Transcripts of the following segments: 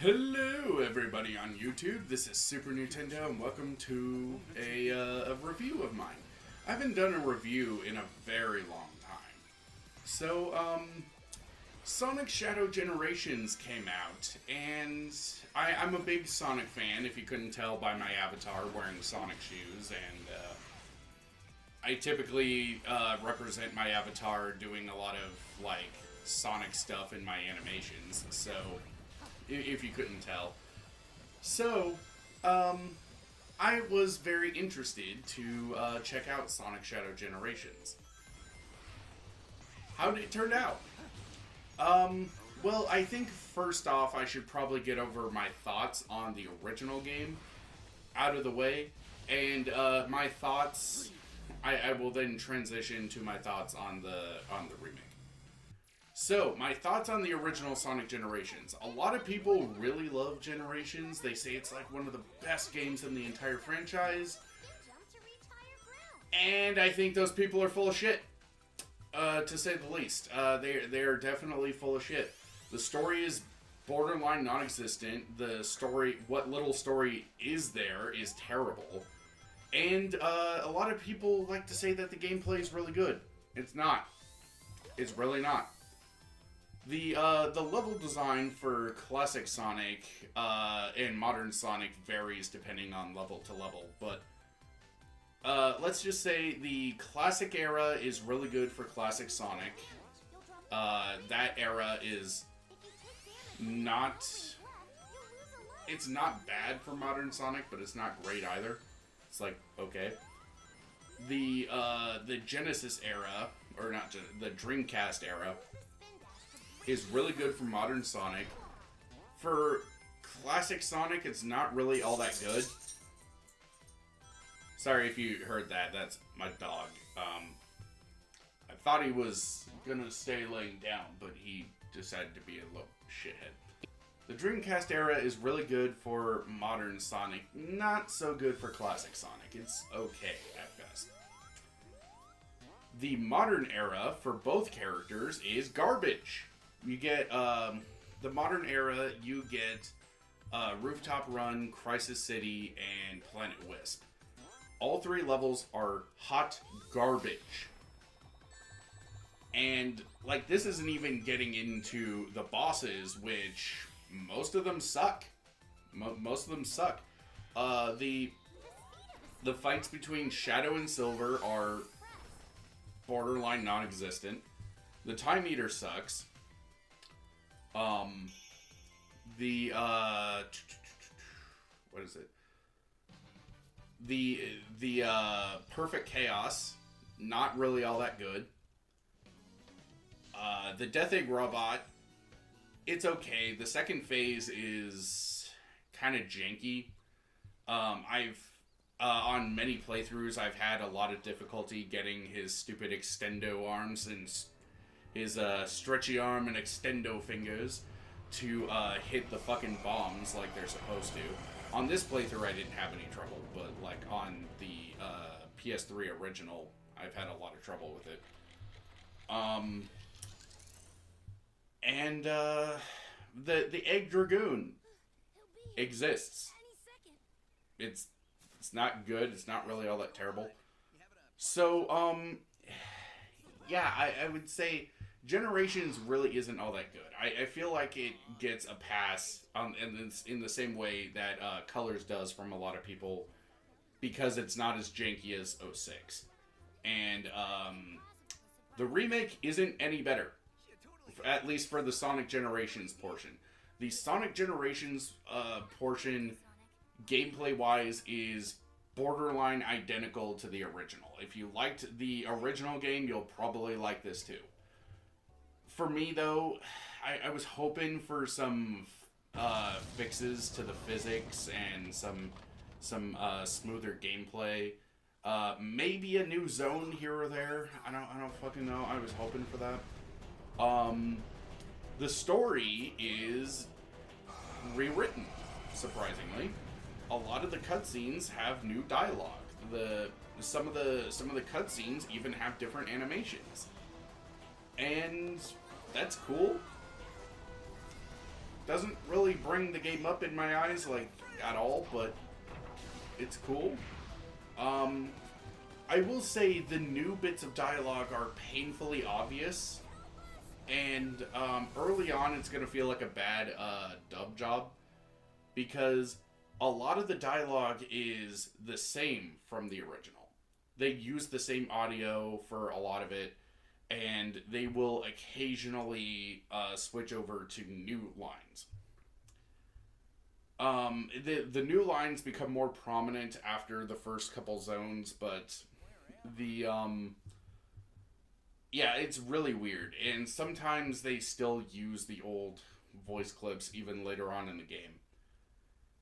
Hello, everybody on YouTube. This is Super Nintendo, and welcome to a review of mine. I haven't done a review in a very long time. So, Sonic Shadow Generations came out, and I'm a big Sonic fan, if you couldn't tell by my avatar wearing Sonic shoes, and I typically represent my avatar doing a lot of, like, Sonic stuff in my animations, so if you couldn't tell. So, I was very interested to check out Sonic Shadow Generations. How did it turn out? Well, I think first off, I should probably get over my thoughts on the original game out of the way, and my thoughts. I will then transition to my thoughts on the remake. So, my thoughts on the original Sonic Generations. A lot of people really love Generations. They say it's like one of the best games in the entire franchise. And I think those people are full of shit, to say the least. They're definitely full of shit. The story is borderline non-existent. The story, what little story is there, is terrible. And a lot of people like to say that the gameplay is really good. It's not. It's really not. The level design for classic Sonic and modern Sonic varies depending on level to level, but let's just say the classic era is really good for classic Sonic. That era is not... It's not bad for modern Sonic, but it's not great either. It's like, okay. The Genesis era, or not the Dreamcast era, is really good for modern Sonic. For classic Sonic, it's not really all that good. Sorry if you heard that. That's my dog. I thought he was gonna stay laying down, but he decided to be a little shithead. The Dreamcast era is really good for modern Sonic. Not so good for classic Sonic. It's okay at best. The modern era for both characters is garbage. You get, the modern era, you get Rooftop Run, Crisis City, and Planet Wisp. All three levels are hot garbage. And, like, this isn't even getting into the bosses, which most of them suck. Most of them suck. The fights between Shadow and Silver are borderline non-existent. The Time Eater sucks. What is it? The Perfect Chaos, not really all that good. The Death Egg Robot, it's okay. The second phase is kind of janky. I've on many playthroughs, I've had a lot of difficulty getting his stupid extendo arms and his stretchy arm and extendo fingers to hit the fucking bombs like they're supposed to. On this playthrough, I didn't have any trouble, but like on the PS3 original, I've had a lot of trouble with it. And the Egg Dragoon exists. It's not good. It's not really all that terrible. So yeah, I would say Generations really isn't all that good. I feel like it gets a pass in the same way that Colors does from a lot of people, because it's not as janky as 06. And the remake isn't any better, at least for the Sonic Generations portion. The Sonic Generations portion, gameplay-wise, is borderline identical to the original. If you liked the original game, you'll probably like this too. For me, though, I was hoping for some fixes to the physics and some smoother gameplay. Maybe a new zone here or there. I don't fucking know. I was hoping for that. The story is rewritten, surprisingly. A lot of the cutscenes have new dialogue. Some of the cutscenes even have different animations, and that's cool. Doesn't really bring the game up in my eyes, like, at all, but it's cool. I will say the new bits of dialogue are painfully obvious, and early on it's going to feel like a bad dub job, because a lot of the dialogue is the same from the original. They use the same audio for a lot of it, and they will occasionally switch over to new lines. The new lines become more prominent after the first couple zones, but yeah, it's really weird. And sometimes they still use the old voice clips even later on in the game.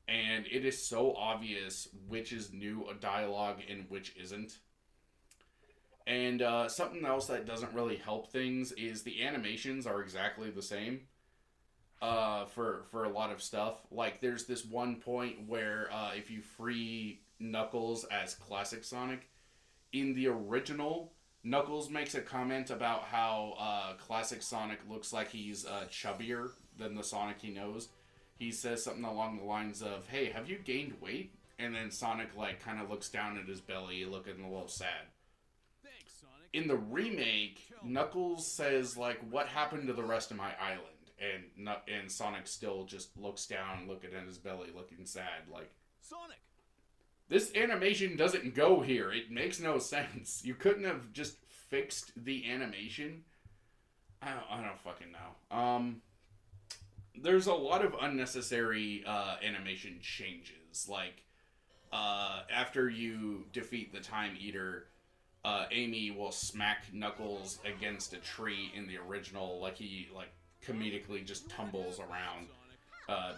And it is so obvious which is new dialogue and which isn't. And something else that doesn't really help things is the animations are exactly the same for a lot of stuff. Like, there's this one point where if you free Knuckles as Classic Sonic, in the original, Knuckles makes a comment about how Classic Sonic looks like he's chubbier than the Sonic he knows. He says something along the lines of, "Hey, have you gained weight?" And then Sonic, like, kind of looks down at his belly, looking a little sad. In the remake, Knuckles says, like, "What happened to the rest of my island?" And Sonic still just looks down, looking at his belly, looking sad. Like, Sonic, this animation doesn't go here. It makes no sense. You couldn't have just fixed the animation. I don't fucking know. There's a lot of unnecessary animation changes. Like, after you defeat the Time Eater, Amy will smack Knuckles against a tree in the original, like he comedically just tumbles around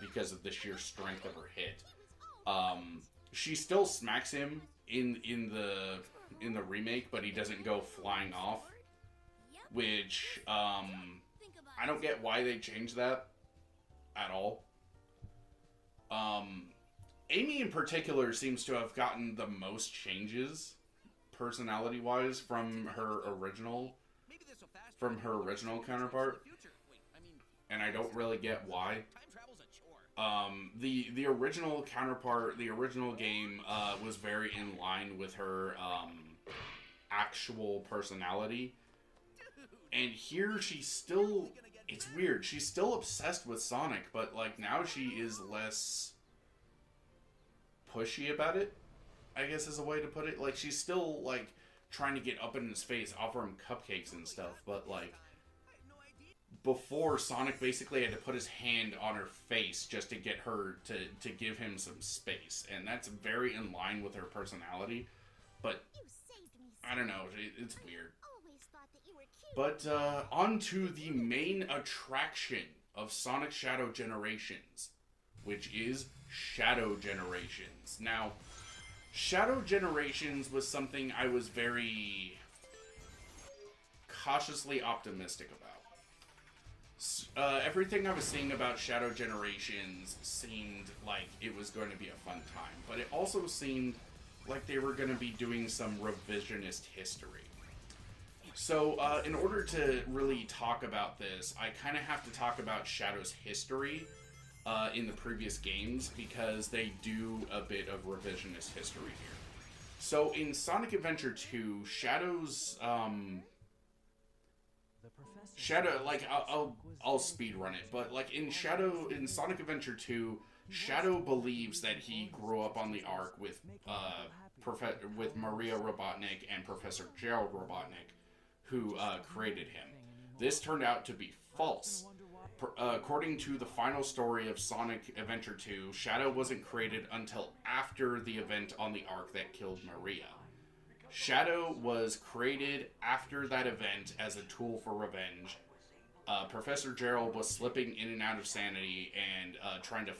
because of the sheer strength of her hit. She still smacks him in the remake, but he doesn't go flying off, which I don't get why they changed that at all. Amy in particular seems to have gotten the most changes personality-wise from her original counterpart, and I don't really get why. The original counterpart, the original game, was very in line with her actual personality, and here she's still, it's weird, she's still obsessed with Sonic, but like now she is less pushy about it, I guess is a way to put it. Like, she's still, like, trying to get up in his face, offer him cupcakes and stuff, but, like, before, Sonic basically had to put his hand on her face just to get her to give him some space, and that's very in line with her personality, but, I don't know, it's weird. But, on to the main attraction of Sonic Shadow Generations, which is Shadow Generations. Now, Shadow Generations was something I was very cautiously optimistic about. Everything I was seeing about Shadow Generations seemed like it was going to be a fun time, but it also seemed like they were going to be doing some revisionist history. So, in order to really talk about this, I kind of have to talk about Shadow's history in the previous games, because they do a bit of revisionist history here. So in Sonic Adventure 2, Shadow's Shadow, like, I'll speed run it, but like in Sonic Adventure 2, Shadow believes that he grew up on the Ark with Maria Robotnik and Professor Gerald Robotnik, who created him. This turned out to be false. According to the final story of Sonic Adventure 2, Shadow wasn't created until after the event on the Ark that killed Maria. Shadow was created after that event as a tool for revenge. Professor Gerald was slipping in and out of sanity and trying to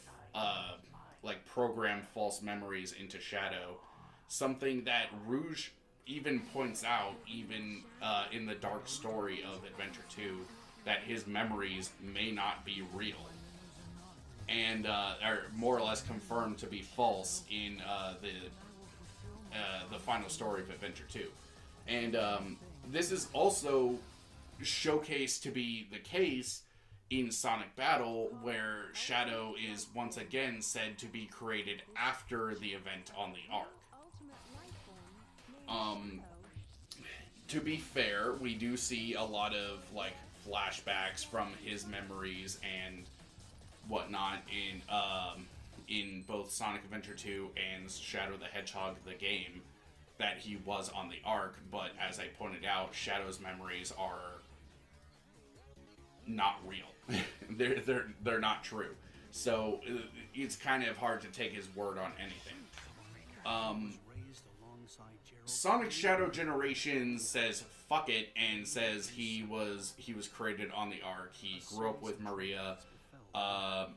program false memories into Shadow, something that Rouge even points out even in the dark story of Adventure 2, that his memories may not be real, and are more or less confirmed to be false in the final story of Adventure 2. And this is also showcased to be the case in Sonic Battle, where Shadow is once again said to be created after the event on the Ark. Um, to be fair, we do see a lot of like flashbacks from his memories and whatnot in both Sonic Adventure 2 and Shadow the Hedgehog the game that he was on the Ark, but as I pointed out, Shadow's memories are not real. they're not true. So it's kind of hard to take his word on anything. Sonic Shadow Generations says fuck it and says he was created on the Ark. He grew up with Maria.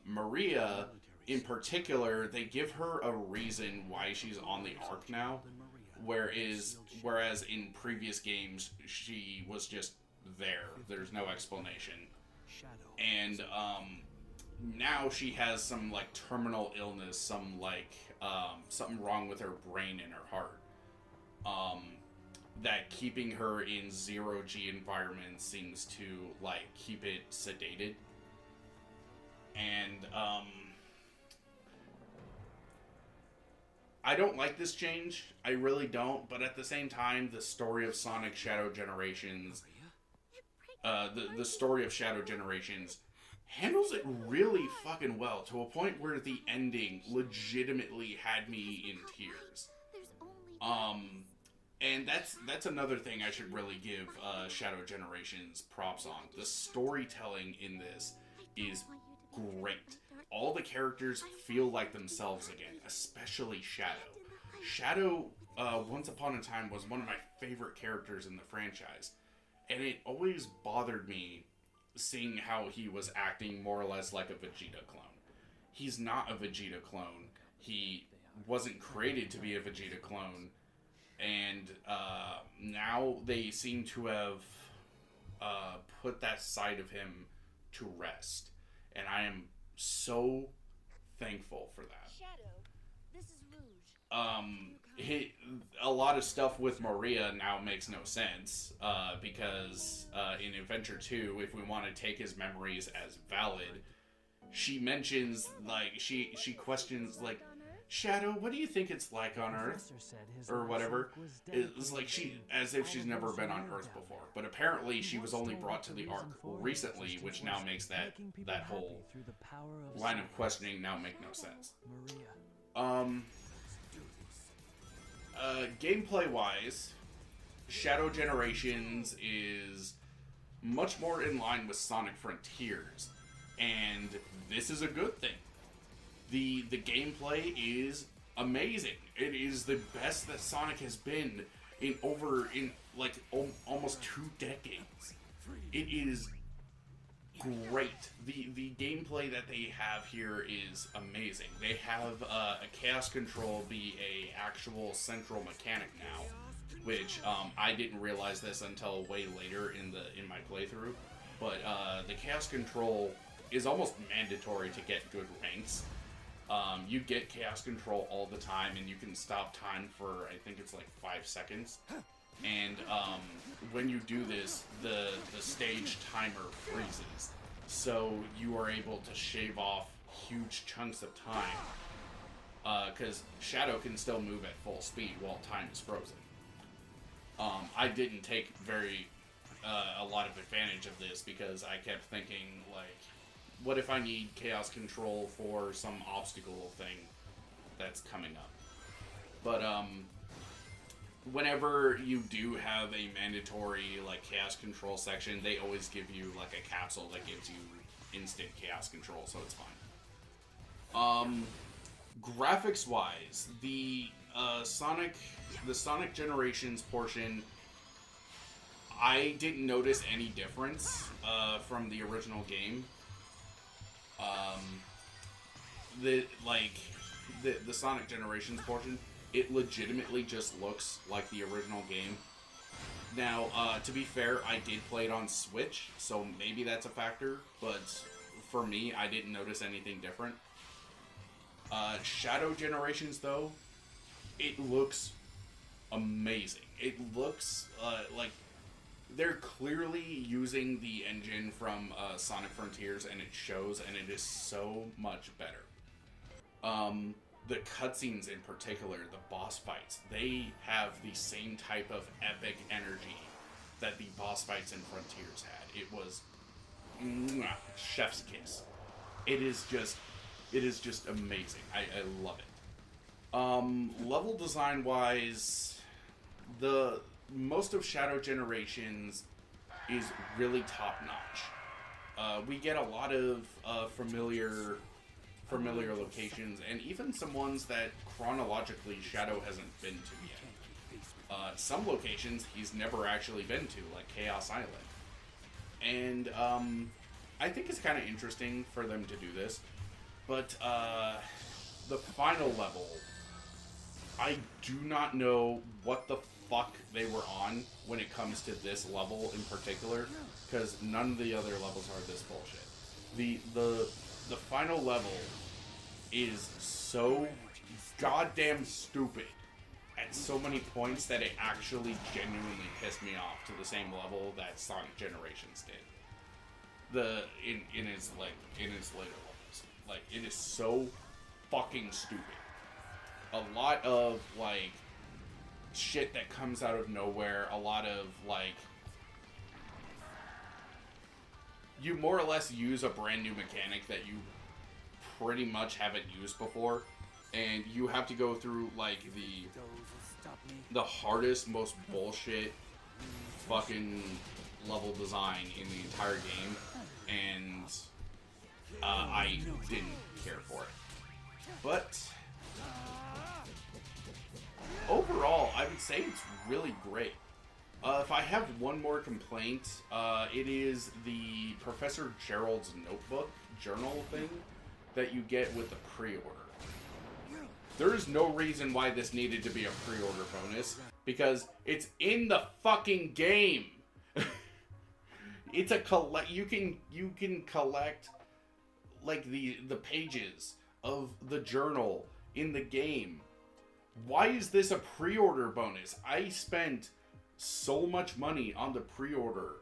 Maria, in particular, they give her a reason why she's on the Ark now, whereas in previous games she was just there. There's no explanation. And now she has some like terminal illness, some like something wrong with her brain and her heart. That keeping her in zero-G environments seems to like keep it sedated. And I don't like this change. I really don't. But at the same time, the story of Sonic Shadow Generations, the story of Shadow Generations handles it really fucking well, to a point where the ending legitimately had me in tears. And that's another thing I should really give Shadow Generations props on. The storytelling in this is great. All the characters feel like themselves again, especially Shadow. Shadow, once upon a time, was one of my favorite characters in the franchise. And it always bothered me seeing how he was acting more or less like a Vegeta clone. He's not a Vegeta clone. He wasn't created to be a Vegeta clone. And now they seem to have put that side of him to rest. And I am so thankful for that. Shadow, this is Rouge. A lot of stuff with Maria now makes no sense, because in Adventure 2, if we want to take his memories as valid, she mentions, like, she questions, like, Shadow, what do you think it's like on Earth? Or whatever. It's like as if she's never been on Earth before. But apparently she was only brought to the Ark recently, which now makes that whole line of questioning now make no sense. Gameplay-wise, Shadow Generations is much more in line with Sonic Frontiers. And this is a good thing. The gameplay is amazing. It is the best that Sonic has been in almost 2 decades. It is great. The gameplay that they have here is amazing. They have a Chaos Control be a actual central mechanic now, which I didn't realize this until way later in my playthrough. But the Chaos Control is almost mandatory to get good ranks. You get Chaos Control all the time, and you can stop time for, I think it's like 5 seconds. And when you do this, the stage timer freezes. So you are able to shave off huge chunks of time. Because Shadow can still move at full speed while time is frozen. I didn't take a lot of advantage of this because I kept thinking, like, what if I need Chaos Control for some obstacle thing that's coming up? But, whenever you do have a mandatory, like, Chaos Control section, they always give you, like, a capsule that gives you instant Chaos Control, so it's fine. Graphics-wise, the Sonic Generations portion, I didn't notice any difference from the original game. The Sonic Generations portion, it legitimately just looks like the original game. Now, to be fair, I did play it on Switch, so maybe that's a factor, but for me, I didn't notice anything different. Shadow Generations, though, it looks amazing. It looks like they're clearly using the engine from Sonic Frontiers, and it shows, and it is so much better. The cutscenes in particular, the boss fights, they have the same type of epic energy that the boss fights in Frontiers had. It was chef's kiss. It is just amazing. I love it. Level design wise, the most of Shadow Generations is really top notch. We get a lot of familiar locations, and even some ones that chronologically Shadow hasn't been to yet. Some locations he's never actually been to, like Chaos Island. And I think it's kind of interesting for them to do this. But the final level, I do not know what the fuck they were on when it comes to this level in particular, because none of the other levels are this bullshit. The final level is so goddamn stupid at so many points that it actually genuinely pissed me off to the same level that Sonic Generations did. In its later levels. Like, it is so fucking stupid. A lot of, like, shit that comes out of nowhere, a lot of, like, you more or less use a brand new mechanic that you pretty much haven't used before, and you have to go through, like, the hardest, most bullshit fucking level design in the entire game, and I didn't care for it. But overall, I would say it's really great. If I have one more complaint, it is the Professor Gerald's notebook journal thing that you get with the pre-order. There is no reason why this needed to be a pre-order bonus, because it's in the fucking game. It's a you can collect, like, the pages of the journal in the game. Why is this a pre-order bonus? I spent so much money on the pre-order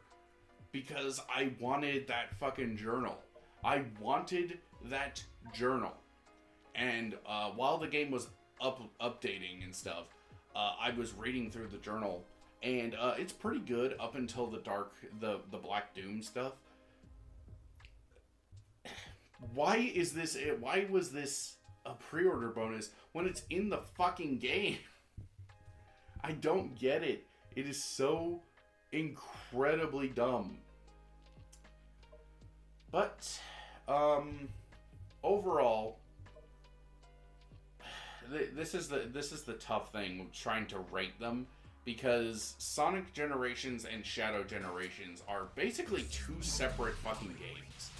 because I wanted that fucking journal. I wanted that journal. And while the game was updating and stuff, I was reading through the journal, and it's pretty good up until the Black Doom stuff. Why was this a pre-order bonus when it's in the fucking game? I don't get it. It is so incredibly dumb. But overall, this is the tough thing with trying to rate them, because Sonic Generations and Shadow Generations are basically two separate fucking games.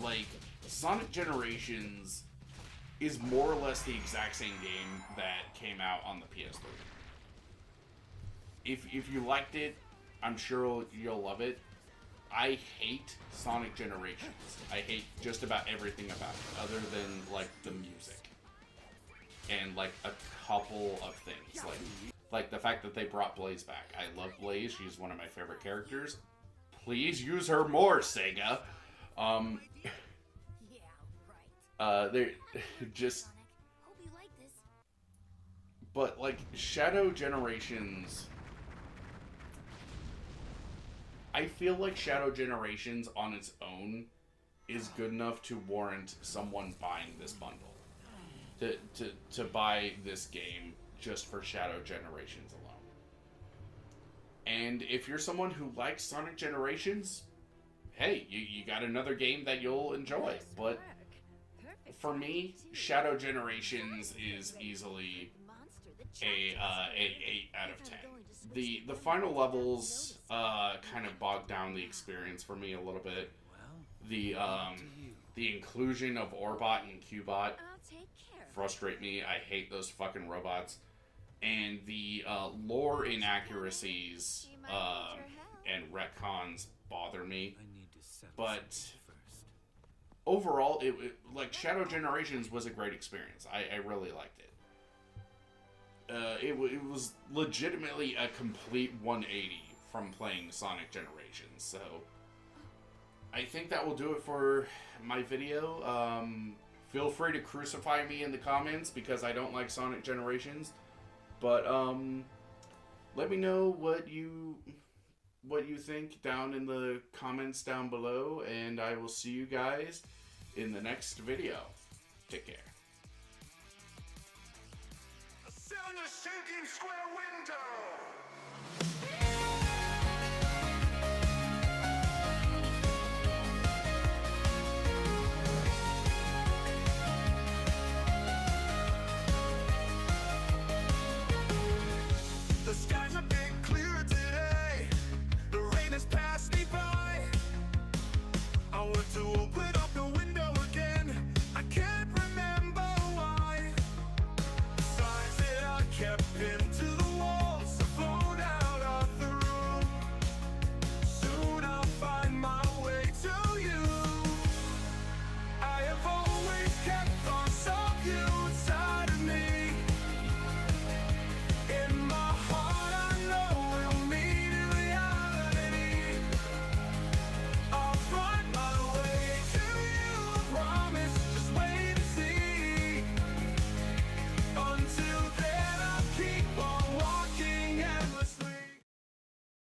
Like, Sonic Generations is more or less the exact same game that came out on the PS3. If you liked it, I'm sure you'll love it. I hate Sonic Generations. I hate just about everything about it, other than, like, the music. And, like, a couple of things. Like the fact that they brought Blaze back. I love Blaze. She's one of my favorite characters. Please use her more, Sega. They're just... But, like, Shadow Generations... I feel like Shadow Generations on its own is good enough to warrant someone buying this bundle. To buy this game just for Shadow Generations alone. And if you're someone who likes Sonic Generations, hey, you got another game that you'll enjoy. But for me, Shadow Generations is easily a 8 out of 10. The final levels kind of bogged down the experience for me a little bit. The inclusion of Orbot and Cubot frustrate me. I hate those fucking robots. And the lore inaccuracies and retcons bother me. But overall, it like Shadow Generations was a great experience. I really liked it. It was legitimately a complete 180 from playing Sonic Generations. So I think that will do it for my video. Feel free to crucify me in the comments because I don't like Sonic Generations. But let me know what you think down in the comments down below, and I will see you guys in the next video. Take care. Sit on your sinking square window.